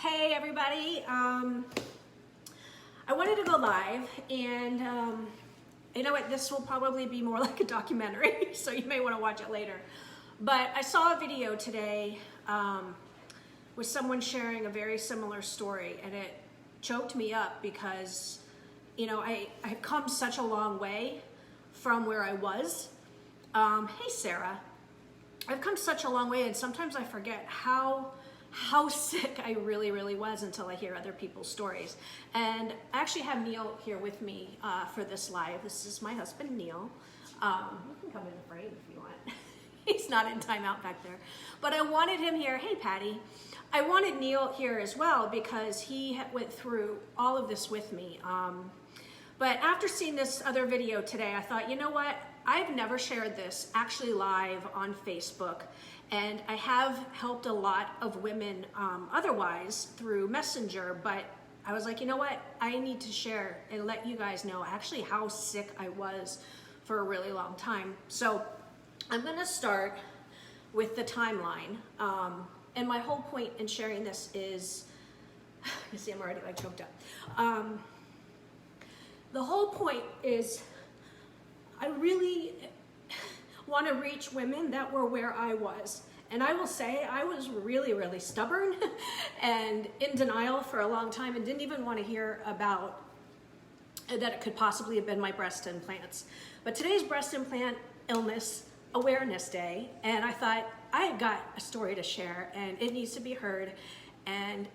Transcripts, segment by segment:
Hey everybody, I wanted to go live and you know what, this will probably be more like a documentary, so you may want to watch it later. But I saw a video today with someone sharing a very similar story, and it choked me up because, you know, I've come such a long way from where I was. Hey Sarah, I've come such a long way, and sometimes I forget how sick I really was until I hear other people's stories. And I actually have Neil here with me for this live. This is my husband, Neil. You can come in the frame if you want. He's not in timeout back there. But I wanted him here. Hey, Patty. I wanted Neil here as well because he went through all of this with me. But after seeing this other video today, I thought, you know what? I've never shared this actually live on Facebook. And I have helped a lot of women otherwise through Messenger, but I was like, you know what? I need to share and let you guys know actually how sick I was for a really long time. So I'm gonna start with the timeline. And my whole point in sharing this is, you see I'm already like choked up. The whole point is I really want to reach women that were where I was. And I will say I was really stubborn and in denial for a long time and didn't even want to hear about that it could possibly have been my breast implants. But today's breast implant illness awareness day, and I thought I've got a story to share and it needs to be heard. And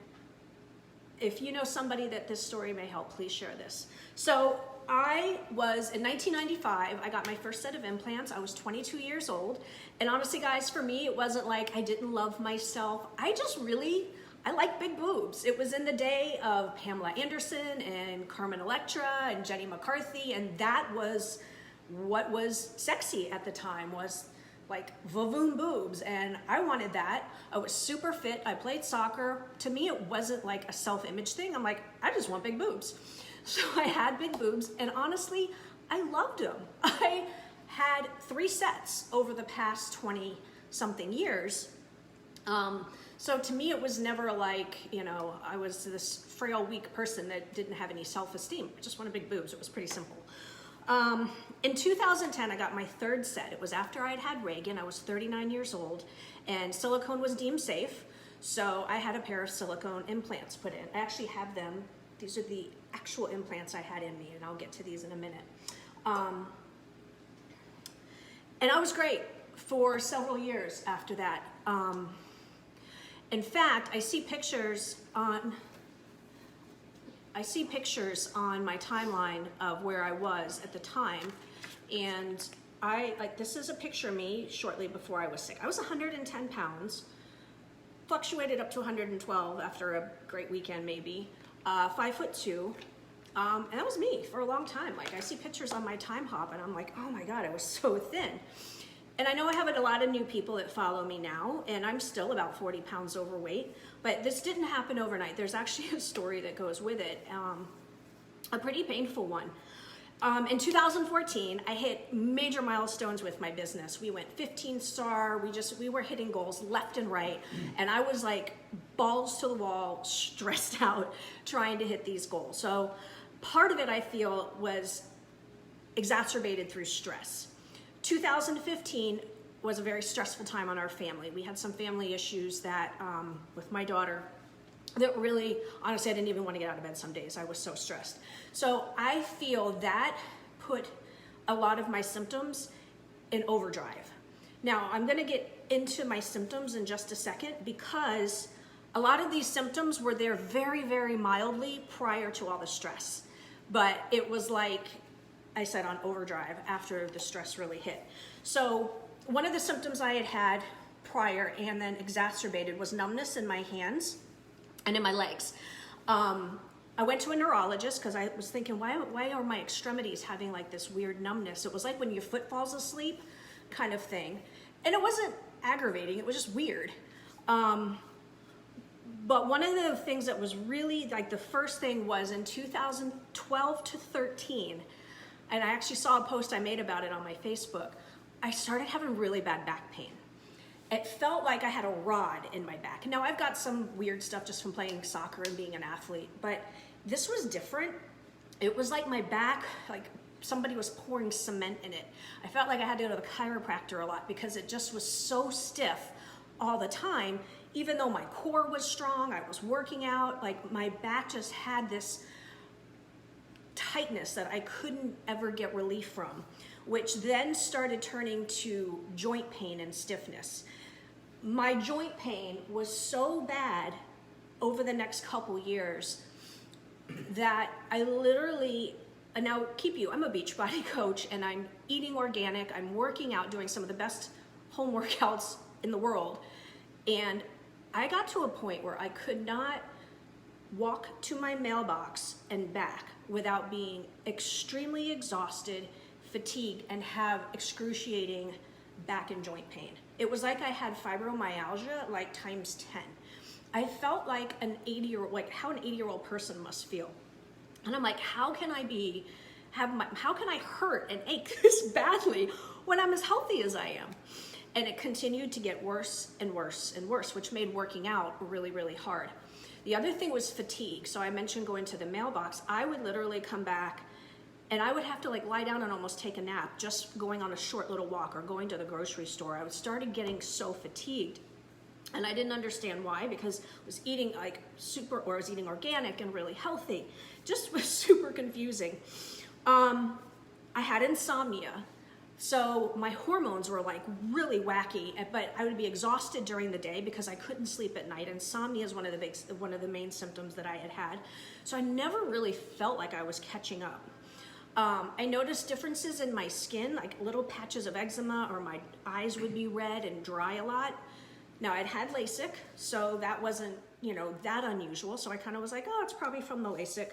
if you know somebody that this story may help, please share this. So I was, in 1995, I got my first set of implants. I was 22 years old. And honestly, guys, for me, it wasn't like I didn't love myself. I like big boobs. It was in the day of Pamela Anderson and Carmen Electra and Jenny McCarthy. And that was what was sexy at the time, was like vavoom boobs. And I wanted that. I was super fit. I played soccer. To me, it wasn't like a self-image thing. I'm like, I just want big boobs. So I had big boobs, and honestly, I loved them. I had 3 sets over the past 20-something years. So to me, it was never like, you know, I was this frail, weak person that didn't have any self-esteem. I just wanted big boobs. It was pretty simple. In 2010, I got my 3rd set. It was after I had Reagan. I was 39 years old, and silicone was deemed safe. So I had a pair of silicone implants put in. I actually have them. These are the actual implants I had in me, and I'll get to these in a minute. And I was great for several years after that. In fact, I see pictures on my timeline of where I was at the time, and this is a picture of me shortly before I was sick. I was 110 pounds, fluctuated up to 112 after a great weekend maybe. 5'2", and that was me for a long time. Like, I see pictures on my time hop and I'm like, oh my God, I was so thin. And I know I have a lot of new people that follow me now, and I'm still about 40 pounds overweight, but this didn't happen overnight. There's actually a story that goes with it, a pretty painful one. In 2014, I hit major milestones with my business. We went 15-star, we were hitting goals left and right, and I was like balls to the wall, stressed out, trying to hit these goals. So part of it, I feel, was exacerbated through stress. 2015 was a very stressful time on our family. We had some family issues that, with my daughter, that really, honestly, I didn't even want to get out of bed some days. I was so stressed. So I feel that put a lot of my symptoms in overdrive. Now, I'm going to get into my symptoms in just a second because a lot of these symptoms were there very mildly prior to all the stress. But it was like I said, on overdrive after the stress really hit. So one of the symptoms I had prior and then exacerbated was numbness in my hands and in my legs. I went to a neurologist because I was thinking, why are my extremities having like this weird numbness? It was like when your foot falls asleep kind of thing. And it wasn't aggravating, it was just weird. But one of the things that was really like the first thing was in 2012 to 13, and I actually saw a post I made about it on my Facebook, I started having really bad back pain. it felt like I had a rod in my back. Now I've got some weird stuff just from playing soccer and being an athlete, but this was different. It was like my back, like somebody was pouring cement in it. I felt like I had to go to the chiropractor a lot because it just was so stiff all the time. Even though my core was strong, I was working out, like my back just had this tightness that I couldn't ever get relief from, which then started turning to joint pain and stiffness. My joint pain was so bad over the next couple years that I literally, and now I'm a Beachbody coach and I'm eating organic, I'm working out, doing some of the best home workouts in the world. And I got to a point where I could not walk to my mailbox and back without being extremely exhausted, fatigued, and have excruciating back and joint pain. It was like I had fibromyalgia like times 10. I felt like an 80-year-old, like how an 80-year-old person must feel. And I'm like, how can I how can I hurt and ache this badly when I'm as healthy as I am? And it continued to get worse and worse and worse, which made working out really, really hard. The other thing was fatigue. So I mentioned going to the mailbox. I would literally come back and I would have to like lie down and almost take a nap, just going on a short little walk or going to the grocery store. I started getting so fatigued. And I didn't understand why, because I was eating I was eating organic and really healthy. Just was super confusing. I had insomnia. So my hormones were like really wacky, but I would be exhausted during the day because I couldn't sleep at night. Insomnia is one of the main symptoms that I had. So I never really felt like I was catching up. I noticed differences in my skin, like little patches of eczema, or my eyes would be red and dry a lot. Now I'd had LASIK, so that wasn't, that unusual. So I kind of was like, oh, it's probably from the LASIK.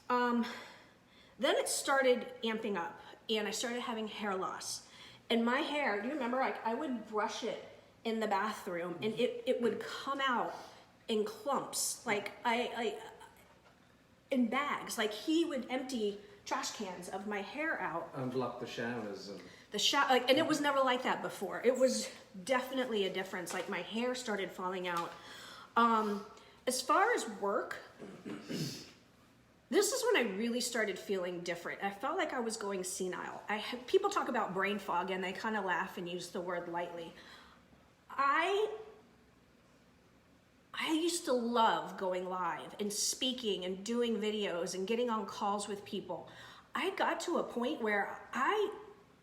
Then it started amping up and I started having hair loss. And my hair, do you remember, like I would brush it in the bathroom and it would come out in clumps, like in bags. Like he would empty trash cans of my hair out. And block the showers. And it was never like that before. It was definitely a difference. Like my hair started falling out. As far as work, this is when I really started feeling different. I felt like I was going senile. People talk about brain fog and they kind of laugh and use the word lightly. I used to love going live and speaking and doing videos and getting on calls with people. I got to a point where I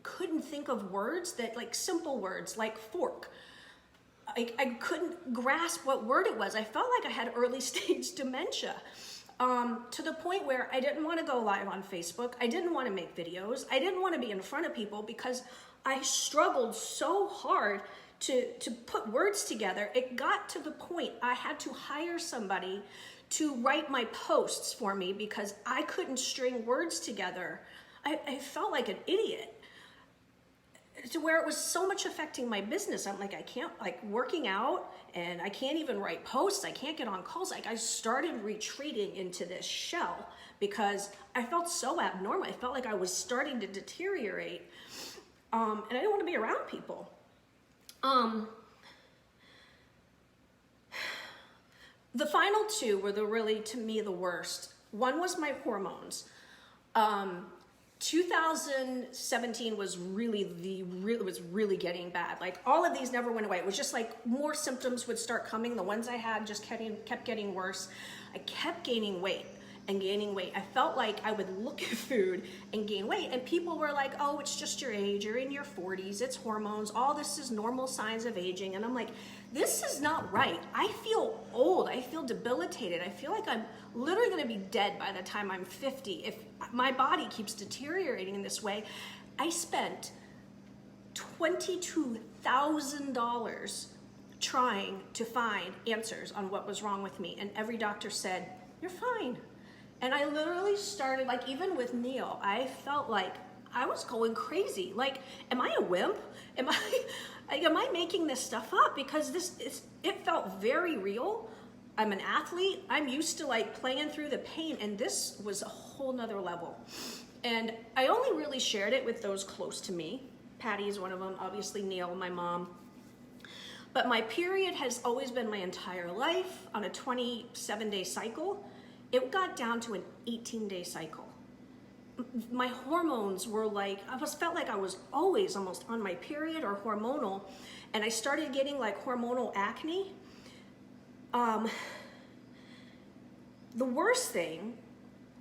couldn't think of words like simple words like fork. I couldn't grasp what word it was. I felt like I had early stage dementia. To the point where I didn't want to go live on Facebook. I didn't want to make videos. I didn't want to be in front of people because I struggled so hard to put words together. It got to the point I had to hire somebody to write my posts for me because I couldn't string words together. I felt like an idiot, to where it was so much affecting my business. I'm like, I can't, like working out, and I can't even write posts. I can't get on calls. Like I started retreating into this shell because I felt so abnormal. I felt like I was starting to deteriorate, and I didn't want to be around people. The final two were really, to me, the worst. One was my hormones. 2017 was really getting bad. Like all of these never went away. It was just like more symptoms would start coming. The ones I had just kept getting worse. I kept gaining weight and gaining weight. I felt like I would look at food and gain weight, and people were like, oh, it's just your age, you're in your 40s, it's hormones, all this is normal signs of aging. And I'm like, this is not right. I feel old, I feel debilitated, I feel like I'm literally gonna be dead by the time I'm 50 if my body keeps deteriorating in this way. I spent $22,000 trying to find answers on what was wrong with me, and every doctor said, you're fine. And I literally started, like even with Neil, I felt like I was going crazy. Like, am I a wimp? Am I making this stuff up? Because it felt very real. I'm an athlete. I'm used to like playing through the pain, and this was a whole nother level. And I only really shared it with those close to me. Patty is one of them, obviously Neil, my mom. But my period has always been my entire life on a 27-day cycle. It got down to an 18-day cycle. My hormones were like, felt like I was always almost on my period or hormonal, and I started getting like hormonal acne. The worst thing,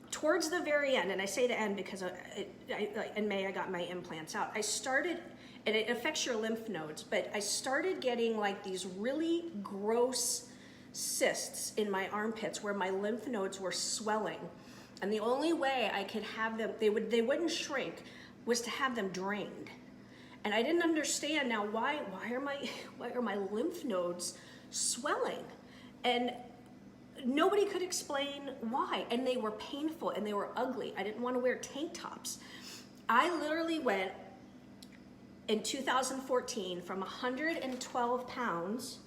towards the very end, and I say the end because in May I got my implants out, I started, and it affects your lymph nodes, but I started getting like these really gross cysts in my armpits where my lymph nodes were swelling. And the only way I could have them, they wouldn't shrink, was to have them drained. And I didn't understand now why are my lymph nodes swelling? And nobody could explain why. And they were painful and they were ugly. I didn't want to wear tank tops. I literally went in 2014 from 112 pounds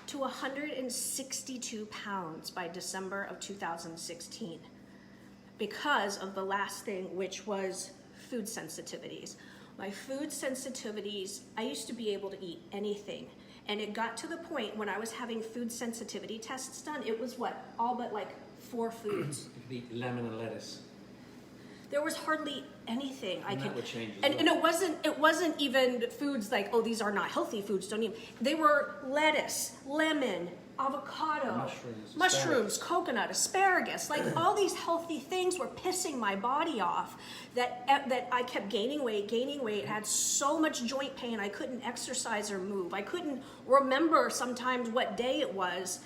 to 162 pounds by December of 2016. Because of the last thing, which was food sensitivities. My food sensitivities, I used to be able to eat anything. And it got to the point when I was having food sensitivity tests done, it was what? All but like 4 foods. You could eat lemon and lettuce. There was hardly anything I could. That would change as and it wasn't even foods like, oh, these are not healthy foods, don't eat. They were lettuce, lemon, avocado, mushrooms, coconut, asparagus, like all these healthy things were pissing my body off, that I kept gaining weight, had so much joint pain, I couldn't exercise or move. I couldn't remember sometimes what day it was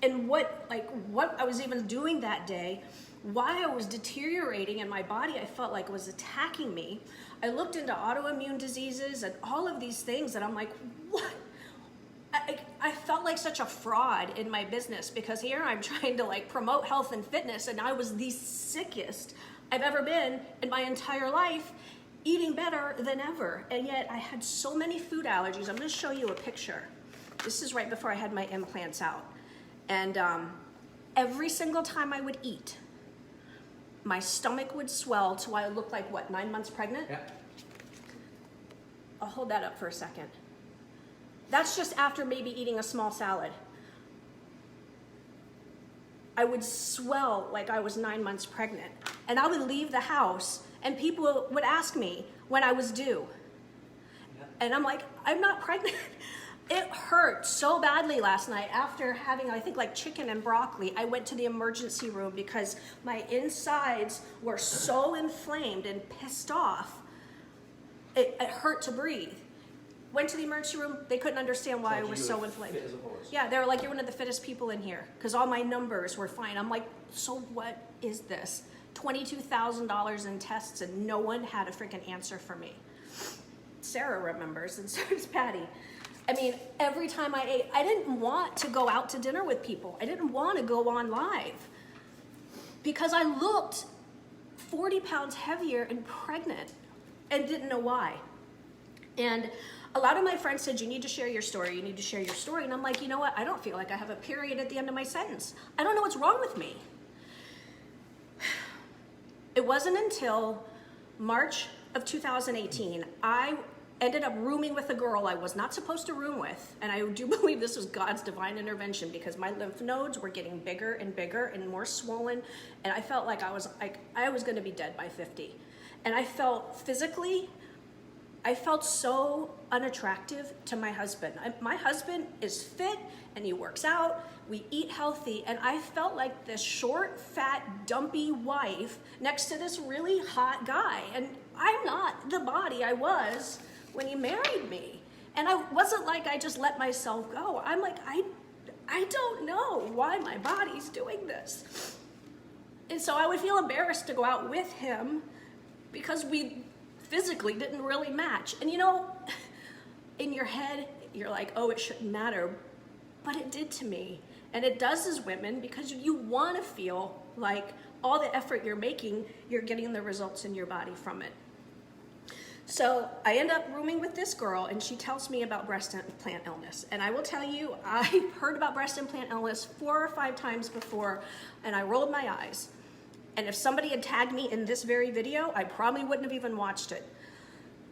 and what I was even doing that day, why I was deteriorating in my body. I felt like it was attacking me. I looked into autoimmune diseases and all of these things, and I'm like, what? I felt like such a fraud in my business, because here I'm trying to like promote health and fitness, and I was the sickest I've ever been in my entire life, eating better than ever. And yet I had so many food allergies. I'm going to show you a picture. This is right before I had my implants out. And every single time I would eat, my stomach would swell till I looked like, what, 9 months pregnant? Yeah. I'll hold that up for a second. That's just after maybe eating a small salad. I would swell like I was 9 months pregnant. And I would leave the house and people would ask me when I was due. Yeah. And I'm like, I'm not pregnant. It hurt so badly last night after having, I think, like chicken and broccoli. I went to the emergency room because my insides were so inflamed and pissed off. It hurt to breathe. Went to the emergency room. They couldn't understand why I was so inflamed. Fit as a horse. Yeah, they were like, you're one of the fittest people in here, because all my numbers were fine. I'm like, so what is this? $22,000 in tests, and no one had a freaking answer for me. Sarah remembers, and so does Patty. I mean, every time I ate, I didn't want to go out to dinner with people. I didn't want to go on live because I looked 40 pounds heavier and pregnant and didn't know why. And a lot of my friends said, you need to share your story. You need to share your story. And I'm like, you know what? I don't feel like I have a period at the end of my sentence. I don't know what's wrong with me. It wasn't until March of 2018, I ended up rooming with a girl I was not supposed to room with. And I do believe this was God's divine intervention, because my lymph nodes were getting bigger and bigger and more swollen. And I felt like I was going to be dead by 50. And I felt physically, I felt so unattractive to my husband. My husband is fit and he works out. We eat healthy. And I felt like this short, fat, dumpy wife next to this really hot guy. And I'm not the body I was when he married me. And I wasn't like I just let myself go. I'm like, I don't know why my body's doing this. And so I would feel embarrassed to go out with him because we physically didn't really match. And you know, in your head, you're like, oh, it shouldn't matter. But it did to me. And it does as women, because you want to feel like all the effort you're making, you're getting the results in your body from it. So I end up rooming with this girl, and she tells me about breast implant illness. And I will tell you, I've heard about breast implant illness 4 or 5 times before, and I rolled my eyes. And if somebody had tagged me in this very video, I probably wouldn't have even watched it.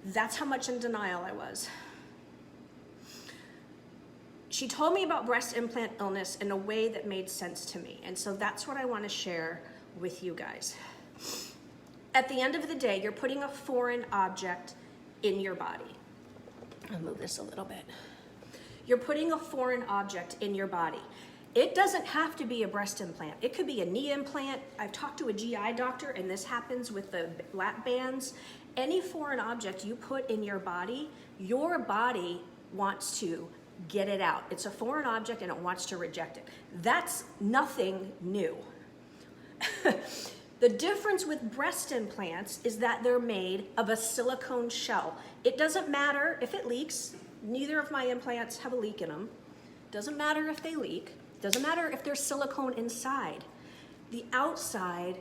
That's how much in denial I was. she told me about breast implant illness in a way that made sense to me. And so that's what I want to share with you guys. At the end of the day, you're putting a foreign object in your body. I'll move this a little bit. You're putting a foreign object in your body. It doesn't have to be a breast implant. It could be a knee implant. I've talked to a GI doctor, and this happens with the lap bands. Any foreign object you put in your body wants to get it out. It's a foreign object and it wants to reject it. That's nothing new. The difference with breast implants is that they're made of a silicone shell. It doesn't matter if it leaks. Neither of my implants have a leak in them. Doesn't matter if they leak. Doesn't matter if there's silicone inside. The outside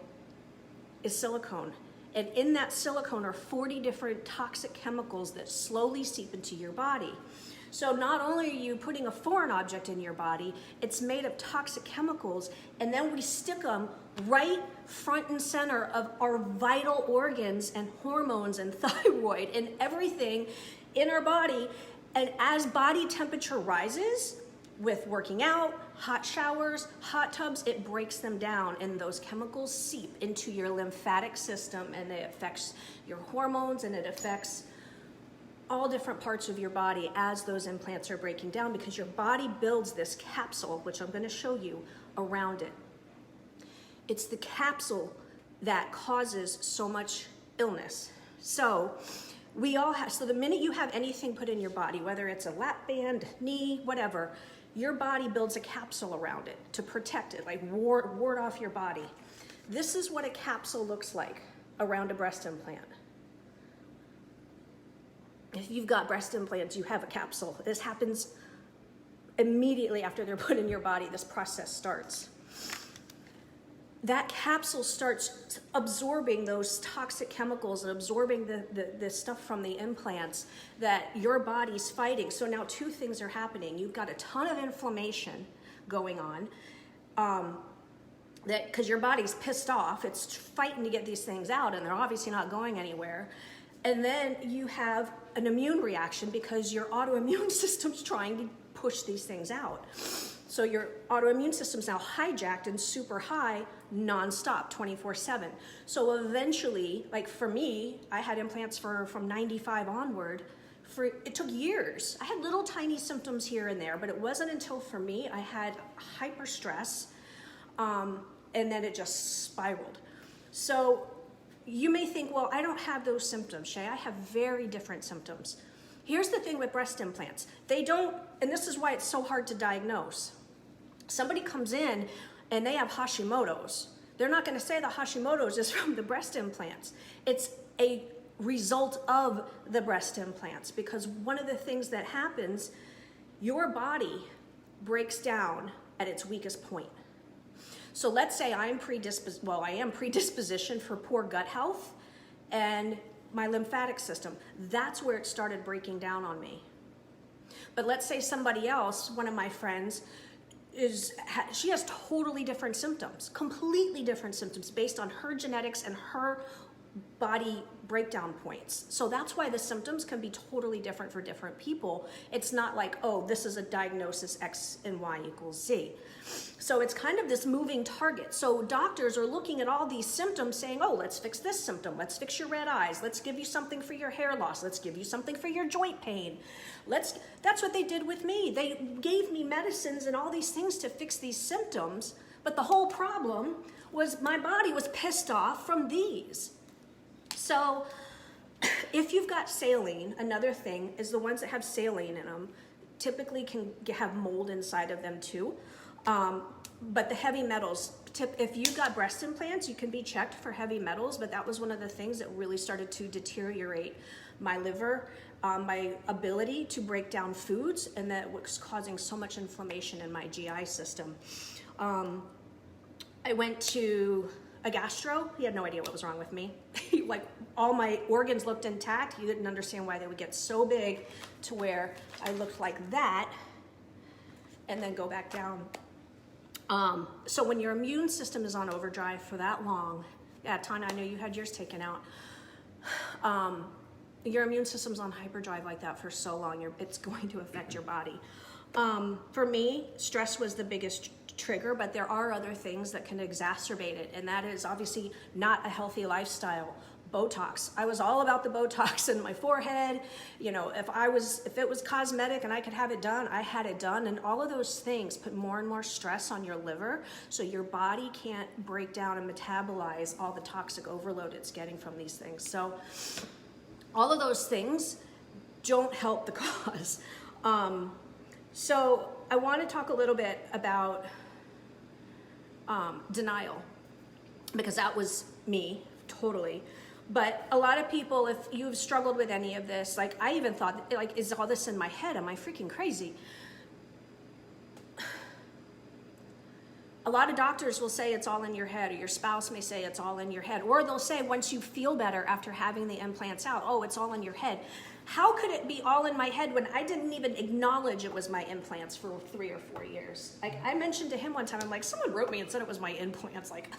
is silicone. And in that silicone are 40 different toxic chemicals that slowly seep into your body. So not only are you putting a foreign object in your body, it's made of toxic chemicals, and then we stick them right front and center of our vital organs and hormones and thyroid and everything in our body. And as body temperature rises with working out, hot showers, hot tubs, it breaks them down, and those chemicals seep into your lymphatic system, and it affects your hormones, and it affects all different parts of your body as those implants are breaking down, because your body builds this capsule, which I'm going to show you, around it. It's the capsule that causes so much illness. So we all have, so the minute you have anything put in your body, whether it's a lap band, knee, whatever, your body builds a capsule around it to protect it, like ward off your body. This is what a capsule looks like around a breast implant. If you've got breast implants, you have a capsule. This happens immediately after they're put in your body. This process starts. That capsule starts absorbing those toxic chemicals and absorbing the stuff from the implants that your body's fighting. So now two things are happening. You've got a ton of inflammation going on, that because your body's pissed off. It's fighting to get these things out, and they're obviously not going anywhere. And then you have an immune reaction because your autoimmune system's trying to push these things out. So your autoimmune system's now hijacked and super high, nonstop, 24/7. So eventually, like for me, I had implants from 95 onward. It took years. I had little tiny symptoms here and there, but it wasn't until for me I had hyper stress, and then it just spiraled. So you may think, well, I don't have those symptoms, Shay. I have very different symptoms. Here's the thing with breast implants. They don't, and this is why it's so hard to diagnose. Somebody comes in and they have Hashimoto's. They're not going to say the Hashimoto's is from the breast implants. It's a result of the breast implants, because one of the things that happens, your body breaks down at its weakest point. So let's say I am predispositioned for poor gut health and my lymphatic system. That's where it started breaking down on me. But let's say somebody else, one of my friends, she has totally different symptoms, completely different symptoms based on her genetics and her body breakdown points. So that's why the symptoms can be totally different for different people. It's not like, oh, this is a diagnosis X and Y equals Z. So it's kind of this moving target. So doctors are looking at all these symptoms saying, oh, let's fix this symptom. Let's fix your red eyes. Let's give you something for your hair loss. Let's give you something for your joint pain. That's what they did with me. They gave me medicines and all these things to fix these symptoms. But the whole problem was my body was pissed off from these. So if you've got saline, another thing is the ones that have saline in them typically can have mold inside of them too. But the heavy metals, if you've got breast implants, you can be checked for heavy metals, but that was one of the things that really started to deteriorate my liver, my ability to break down foods, and that was causing so much inflammation in my GI system. I went to a gastro. He had no idea what was wrong with me. Like, all my organs looked intact. He didn't understand why they would get so big to where I looked like that and then go back down. So when your immune system is on overdrive for that long, yeah, Tanya, I know you had yours taken out. Your immune system's on hyperdrive like that for so long, it's going to affect your body. For me, stress was the biggest trigger, but there are other things that can exacerbate it, and that is obviously not a healthy lifestyle. Botox. I was all about the Botox in my forehead. You know, if it was cosmetic and I could have it done, I had it done. And all of those things put more and more stress on your liver, so your body can't break down and metabolize all the toxic overload it's getting from these things. So all of those things don't help the cause. So I want to talk a little bit about denial, because that was me, totally. But a lot of people, if you've struggled with any of this, like I even thought, like, is all this in my head? Am I freaking crazy? A lot of doctors will say it's all in your head, or your spouse may say it's all in your head, or they'll say once you feel better after having the implants out, oh, it's all in your head. How could it be all in my head when I didn't even acknowledge it was my implants for 3 or 4 years? Like I mentioned to him one time, I'm like, someone wrote me and said it was my implants. Like,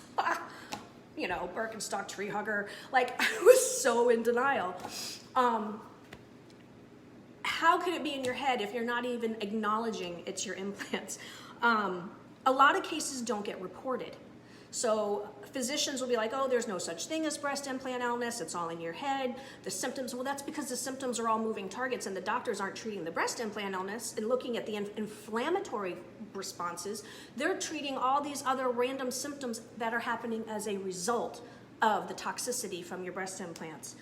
you know, Birkenstock tree hugger. Like I was so in denial. How could it be in your head if you're not even acknowledging it's your implants? A lot of cases don't get reported. So physicians will be like, oh, there's no such thing as breast implant illness. It's all in your head. The symptoms, well, that's because the symptoms are all moving targets and the doctors aren't treating the breast implant illness and looking at the inflammatory responses. They're treating all these other random symptoms that are happening as a result of the toxicity from your breast implants.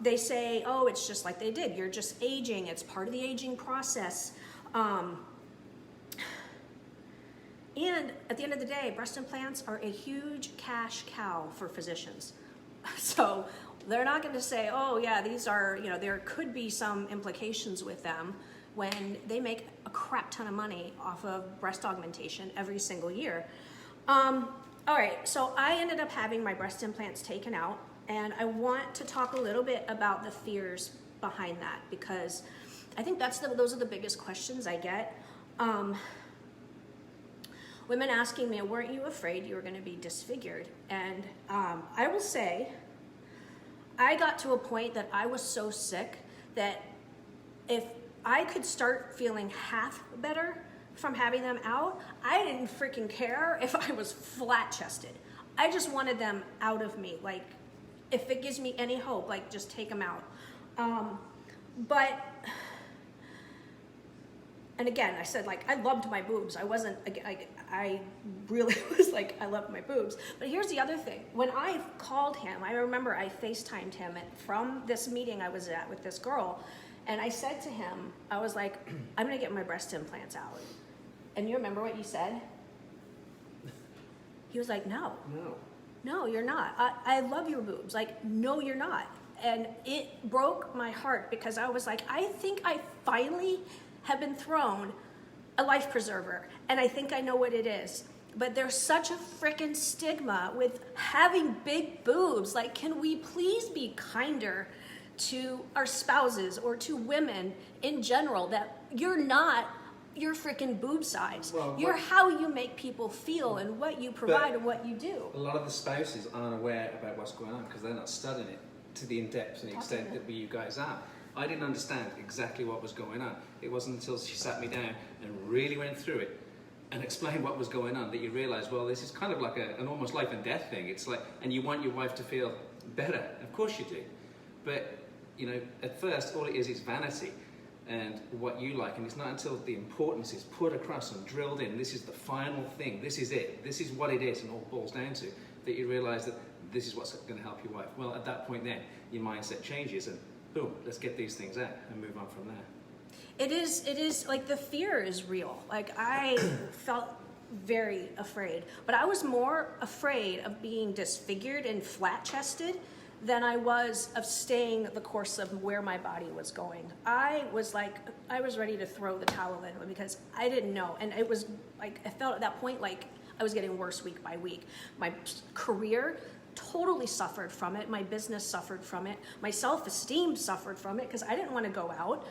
They say, oh, it's just like they did. You're just aging. It's part of the aging process. And at the end of the day, breast implants are a huge cash cow for physicians. So they're not going to say, oh yeah, these are, you know, there could be some implications with them when they make a crap ton of money off of breast augmentation every single year. All right, so I ended up having my breast implants taken out, and I want to talk a little bit about the fears behind that, because I think those are the biggest questions I get. Women asking me, weren't you afraid you were going to be disfigured? And I will say, I got to a point that I was so sick that if I could start feeling half better from having them out, I didn't freaking care if I was flat-chested. I just wanted them out of me. Like, if it gives me any hope, like, just take them out. And again, I said, like, I loved my boobs. I wasn't, I really was like, I loved my boobs. But here's the other thing. When I called him, I remember I FaceTimed him from this meeting I was at with this girl, and I said to him, I was like, I'm gonna get my breast implants out. And you remember what you said? He was like, no, you're not. I love your boobs. Like, no, you're not. And it broke my heart, because I was like, I think I finally have been thrown a life preserver, and I think I know what it is. But there's such a freaking stigma with having big boobs. Like, can we please be kinder to our spouses or to women in general, that you're not your freaking boob size. Well, you're how you make people feel and what you provide and what you do. A lot of the spouses aren't aware about what's going on because they're not studying it to the in-depth and the extent that you guys are. I didn't understand exactly what was going on. It wasn't until she sat me down and really went through it and explained what was going on that you realize, well, this is kind of like an almost life and death thing. It's like, and you want your wife to feel better. Of course you do. But, you know, at first, all it is vanity and what you like. And it's not until the importance is put across and drilled in, this is the final thing, this is it, this is what it is and all boils down to, that you realize that this is what's going to help your wife. Well, at that point then, your mindset changes and boom, let's get these things out and move on from there. It is like the fear is real. Like I felt very afraid, but I was more afraid of being disfigured and flat-chested than I was of staying the course of where my body was going. I was ready to throw the towel in because I didn't know. And it was like, I felt at that point like I was getting worse week by week. My career totally suffered from it. My business suffered from it. My self-esteem suffered from it because I didn't want to go out.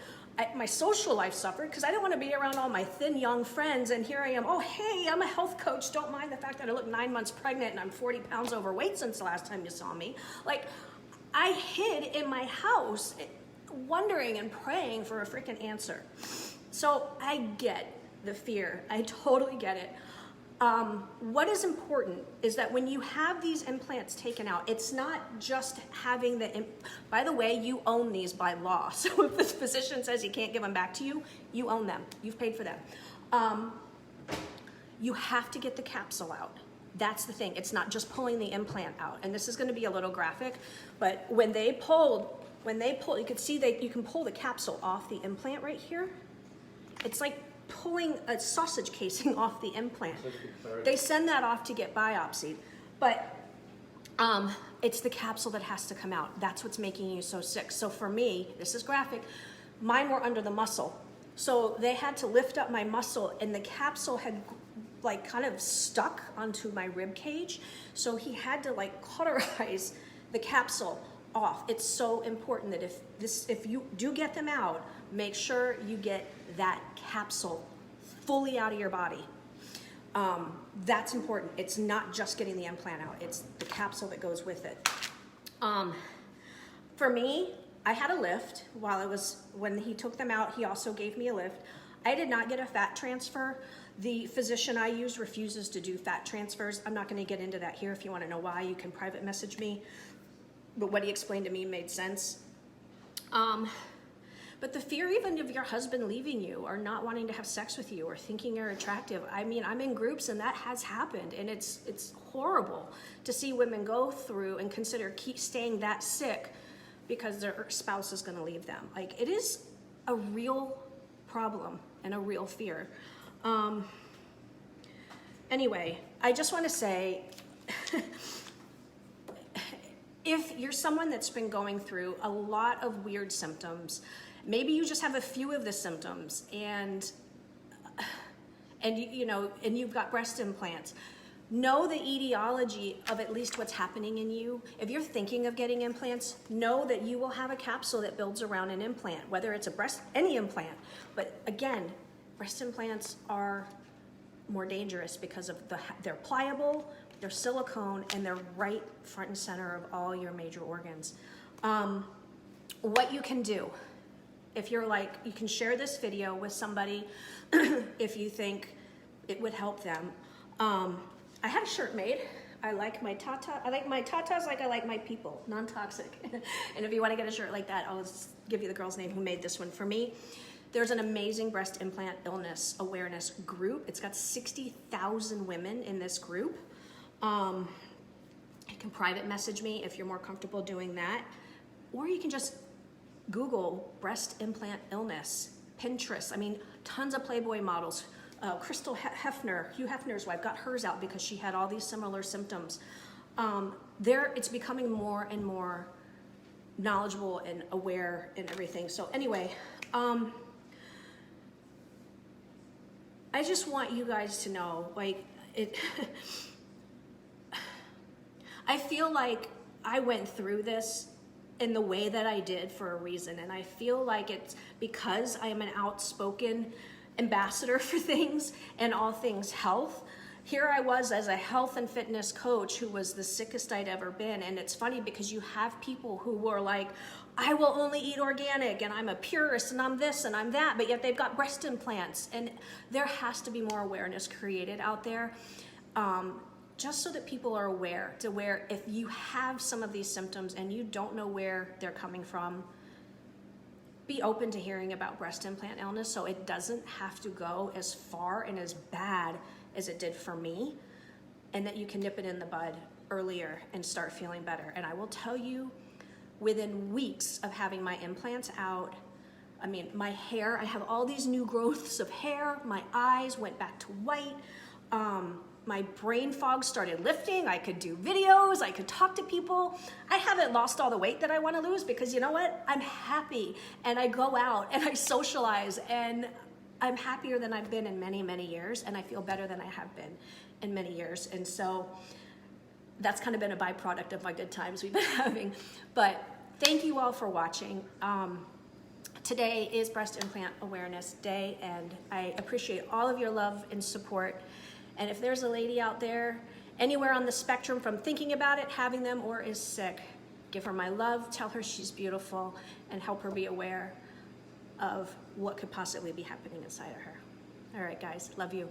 My social life suffered because I didn't want to be around all my thin young friends, and here I am, oh hey, I'm a health coach, don't mind the fact that I look 9 months pregnant and I'm 40 pounds overweight since the last time you saw me. Like, I hid in my house wondering and praying for a freaking answer. So I get the fear. I totally get it. What is important is that when you have these implants taken out, it's not just having by the way, you own these by law. So if the physician says he can't give them back to you, you own them. You've paid for them. You have to get the capsule out. That's the thing. It's not just pulling the implant out. And this is going to be a little graphic, but when they pull, you can see that you can pull the capsule off the implant right here. It's like pulling a sausage casing off the implant. They send that off to get biopsied, but it's the capsule that has to come out. That's what's making you so sick. So for me, this is graphic, mine were under the muscle. So they had to lift up my muscle, and the capsule had like kind of stuck onto my rib cage. So he had to like cauterize the capsule off. It's so important that if you do get them out, make sure you get that capsule fully out of your body. That's important. It's not just getting the implant out, it's the capsule that goes with it. For me, I had a lift when he took them out, he also gave me a lift. I did not get a fat transfer. The physician I use refuses to do fat transfers. I'm not going to get into that here. If you want to know why, you can private message me. But what he explained to me made sense. But the fear even of your husband leaving you or not wanting to have sex with you or thinking you're attractive. I mean, I'm in groups and that has happened, and it's horrible to see women go through and consider staying that sick because their spouse is going to leave them. Like, it is a real problem and a real fear. Anyway, I just want to say, if you're someone that's been going through a lot of weird symptoms, maybe you just have a few of the symptoms, and you've got breast implants. Know the etiology of at least what's happening in you. If you're thinking of getting implants, know that you will have a capsule that builds around an implant, whether it's any implant. But again, breast implants are more dangerous because of they're pliable, they're silicone, and they're right front and center of all your major organs. What you can do, if you're like, you can share this video with somebody if you think it would help them. I had a shirt made. I like my tatas like I like my people, non-toxic. And if you want to get a shirt like that, I'll give you the girl's name who made this one for me. There's an amazing breast implant illness awareness group. It's got 60,000 women in this group. You can private message me if you're more comfortable doing that. Or you can just Google breast implant illness, Pinterest. I mean, tons of Playboy models. Crystal Hefner, Hugh Hefner's wife, got hers out because she had all these similar symptoms. It's becoming more and more knowledgeable and aware and everything. So anyway, I just want you guys to know, like, I feel like I went through this in the way that I did for a reason, and I feel like it's because I am an outspoken ambassador for things and all things health. Here I was as a health and fitness coach who was the sickest I'd ever been, and it's funny because you have people who were like, I will only eat organic, and I'm a purist, and I'm this, and I'm that, but yet they've got breast implants, and there has to be more awareness created out there, just so that people are aware, to where if you have some of these symptoms and you don't know where they're coming from, be open to hearing about breast implant illness so it doesn't have to go as far and as bad as it did for me, and that you can nip it in the bud earlier and start feeling better. And I will tell you, within weeks of having my implants out, I mean, my hair, I have all these new growths of hair, my eyes went back to white, my brain fog started lifting, I could do videos, I could talk to people. I haven't lost all the weight that I want to lose because you know what? I'm happy, and I go out and I socialize, and I'm happier than I've been in many, many years, and I feel better than I have been in many years. And so that's kind of been a byproduct of my good times we've been having. But thank you all for watching. Today is Breast Implant Awareness Day, and I appreciate all of your love and support. And if there's a lady out there anywhere on the spectrum from thinking about it, having them, or is sick, give her my love, tell her she's beautiful, and help her be aware. of what could possibly be happening inside of her. All right, guys, love you.